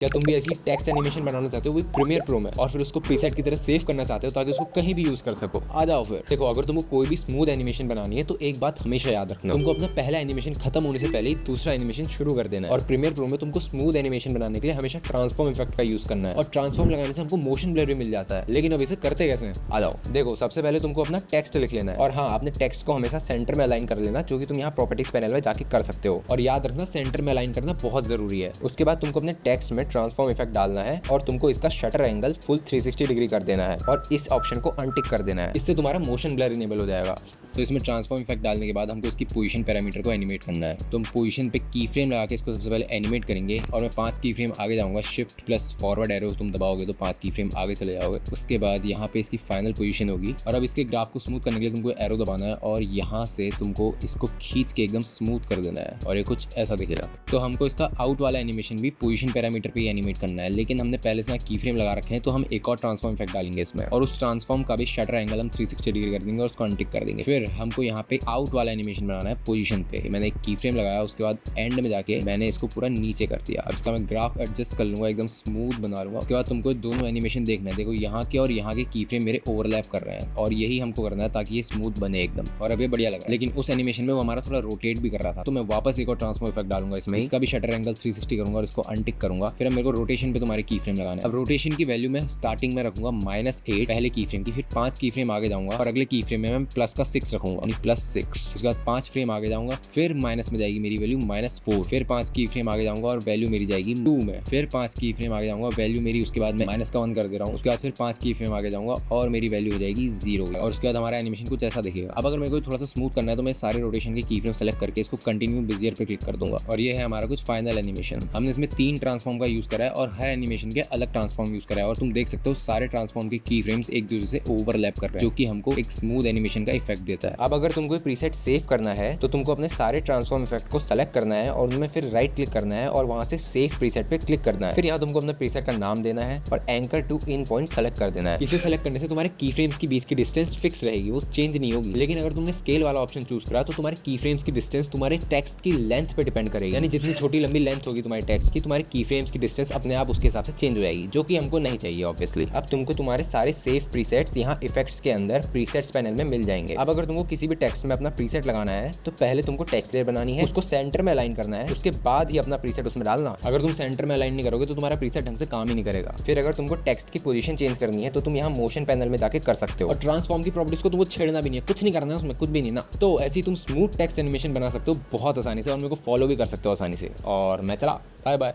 क्या तुम भी ऐसी टेक्स्ट एनिमेशन बनाना चाहते हो वो प्रीमियर प्रो में और फिर उसको प्रीसेट की तरह सेव करना चाहते हो ताकि उसको कहीं भी यूज कर सको? आ जाओ फिर। देखो, अगर तुमको कोई भी स्मूथ एनिमेशन बनानी है तो एक बात हमेशा याद रखना, तुमको अपना पहला एनिमेशन खत्म होने से पहले ही दूसरा एनिमेशन शुरू कर देना है। और प्रीमियर प्रो में तुमको स्मूथ एनिमेशन बनाने के लिए हमेशा ट्रांसफॉर्म इफेक्ट का यूज करना है, और ट्रांसफॉर्म लगाने से हमको मोशन ब्लर भी मिल जाता है। लेकिन अब इसे करते कैसे हैं? आ जाओ। देखो, सबसे पहले तुमको अपना टेक्स्ट लिख लेना है, और हाँ, अपने टेक्स्ट को हमेशा सेंटर में अलाइन कर लेना, जो कि तुम यहाँ प्रॉपर्टीज पैनल में जाके कर सकते हो। और याद रखना, सेंटर में अलाइन करना बहुत जरूरी है। उसके बाद तुमको अपने टेक्स्ट में ट्रांसफॉर्म इफेक्ट डालना है और तुमको इसका शटर एंगल फुल 360 डिग्री कर देना है और इस ऑप्शन को अनटिक कर देना है। इससे तुम्हारा मोशन ब्लर इनेबल हो जाएगा। तो इसमें ट्रांसफॉर्म इफेक्ट डालने के बाद हमको इसकी पोजीशन पैरामीटर को एनिमेट करना है। तो हम पोजीशन पे की फ्रेम लगा के इसको सबसे पहले एनिमेट करेंगे, और मैं 5 की फ्रेम आगे जाऊंगा। शिफ्ट प्लस फॉरवर्ड एरो तुम दबाओगे तो 5 की फ्रेम आगे चले जाओगे। उसके बाद यहाँ पे इसकी फाइनल पोजीशन होगी, और अब इसके ग्राफ को स्मूथ करने के लिए तुमको एरो दबाना है और यहाँ से तुमको इसको खींच के एकदम स्मूथ कर देना है, और ये कुछ ऐसा दिखेगा। तो हमको इसका आउट वाला एनिमेशन भी पोजीशन पैरामीटर पे ही एनिमेट करना है, लेकिन हमने पहले से यहाँ की फ्रेम लगा रखे हैं, तो हम एक और ट्रांसफॉर्म इफेक्ट डालेंगे इसमें, और उस ट्रांसफॉर्म का भी शटर एंगल हम 360 डिग्री कर देंगे और उसको अनटिक कर देंगे। फिर हमको यहाँ पे आउट वाला एनिमेशन बनाना है पोजीशन पे। मैंने एक की फ्रेम लगाया, उसके बाद एंड में जाके मैंने इसको पूरा नीचे कर दिया। अब इसका मैं ग्राफ एडजस्ट कर लूंगा, एकदम स्मूथ बना लूंगा। उसके बाद तुमको दोनों एनिमेशन देखना है। देखो, यहाँ के और यहाँ के की फ्रेम मेरे ओवरलैप कर रहे हैं, और यही हमको करना है ताकि ये स्मूथ बने एकदम, और अब ये बढ़िया लग रहा है। लेकिन उस एनिमेशन में वो हमारा थोड़ा रोटेट भी कर रहा था, तो मैं वापस एक और ट्रांसफॉर्म इफेक्ट डालूंगा इसमें। इसका भी शटर एंगल 360 करूंगा और इसको अनटिक करूंगा। फिर मेरे को रोटेशन पे तुम्हारे की फ्रेम लगाना है। अब रोटेशन की वैल्यू में स्टार्टिंग में रखूंगा -8 पहले की फ्रेम की, फिर 5 की फ्रेम आगे जाऊंगा और अगले की फ्रेम में मैं प्लस का 6 रखूंगा, यानी +6। उसके बाद 5 फ्रेम आगे जाऊंगा, फिर माइनस में जाएगी मेरी वैल्यू -4। फिर 5 की फ्रेम आगे जाऊंगा और वैल्यू मेरी जाएगी 2 में। फिर 5 की फ्रेम आगे जाऊंगा, वैल्यू मेरी उसके बाद मैं -1 कर दे रहा हूँ। उसके बाद फिर 5 की फ्रेम आगे जाऊंगा और मेरी वैल्यू हो जाएगी 0, और उसके बाद हमारा एनिमेशन कुछ ऐसा दिखेगा। अब अगर मेरे को थोड़ा सा स्मूथ करना है तो मैं सारे रोटेशन के की फ्रेम सेलेक्ट करके इसको कंटिन्यू बेजियर पे क्लिक कर दूंगा, और ये है हमारा कुछ फाइनल एनिमेशन। हमने इसमें 3 ट्रांसफॉर्म का यूज करा है और हर एनिमेशन के अलग ट्रांसफॉर्म यूज करा है, और तुम देख सकते हो सारे ट्रांसफॉर्म के की फ्रेम्स एक दूसरे से ओवरलैप कर रहे हैं, जो कि हमको एक स्मूथ एनिमेशन का इफेक्ट देता है। अब अगर तुमको प्रीसेट सेव करना है तो तुमको अपने सारे ट्रांसफॉर्म इफेक्ट को सेलेक्ट करना है और उनमें फिर राइट क्लिक करना है और वहां से सेव प्रीसेट पे क्लिक करना है। फिर यहाँ तुमको अपने प्रीसेट का नाम देना है और एंकर टू इन पॉइंट सेलेक्ट कर देना है। इसे सेलेक्ट करने से तुम्हारे की फ्रेम्स की बीच की डिस्टेंस फिक्स रहेगी, वो चेंज नहीं होगी। लेकिन अगर तुमने स्केल वाला ऑप्शन चूज करा तो तुम्हारे की फ्रेम्स की डिस्टेंस तुम्हारे टेक्स्ट की लेंथ पे डिपेंड करेगी, यानी जितनी छोटी लंबी लेंथ होगी तुम्हारे टेक्स्ट की, तुम्हारे की फ्रेम्स की डिस्टेंस अपने आप उसके हिसाब से चेंज हो जाएगी, जो कि हमको नहीं चाहिए ऑब्वियसली। अब तुमको तुम्हारे सारे सेव प्रीसेट्स यहाँ इफेक्ट्स के अंदर प्रीसेट्स पैनल में मिल जाएंगे। अब अगर तुमको किसी भी टेक्स्ट में अपना प्रीसेट लगाना है तो पहले तुमको टेक्स्ट लेयर बनानी है, उसको सेंटर में अलाइन करना है, उसके बाद ही अपना प्रीसेट उसमें डालना। अगर तुम सेंटर में अलाइन नहीं करोगे तो तुम्हारा प्रीसेट ढंग से काम ही नहीं करेगा। फिर अगर तुमको टेक्स्ट की पोजीशन चेंज करनी है तो तुम यहाँ मोशन पैनल में जाके कर सकते हो, और ट्रांसफॉर्म की प्रॉपर्टीज को तुमको छेड़ना भी नहीं है, कुछ नहीं करना है उसमें, कुछ भी नहीं ना। तो ऐसी तुम स्मूथ टेक्स्ट एनिमेशन बना सकते हो बहुत आसानी से, और मेरे को फॉलो भी कर सकते हो आसानी से। और मैं चला, बाय बाय।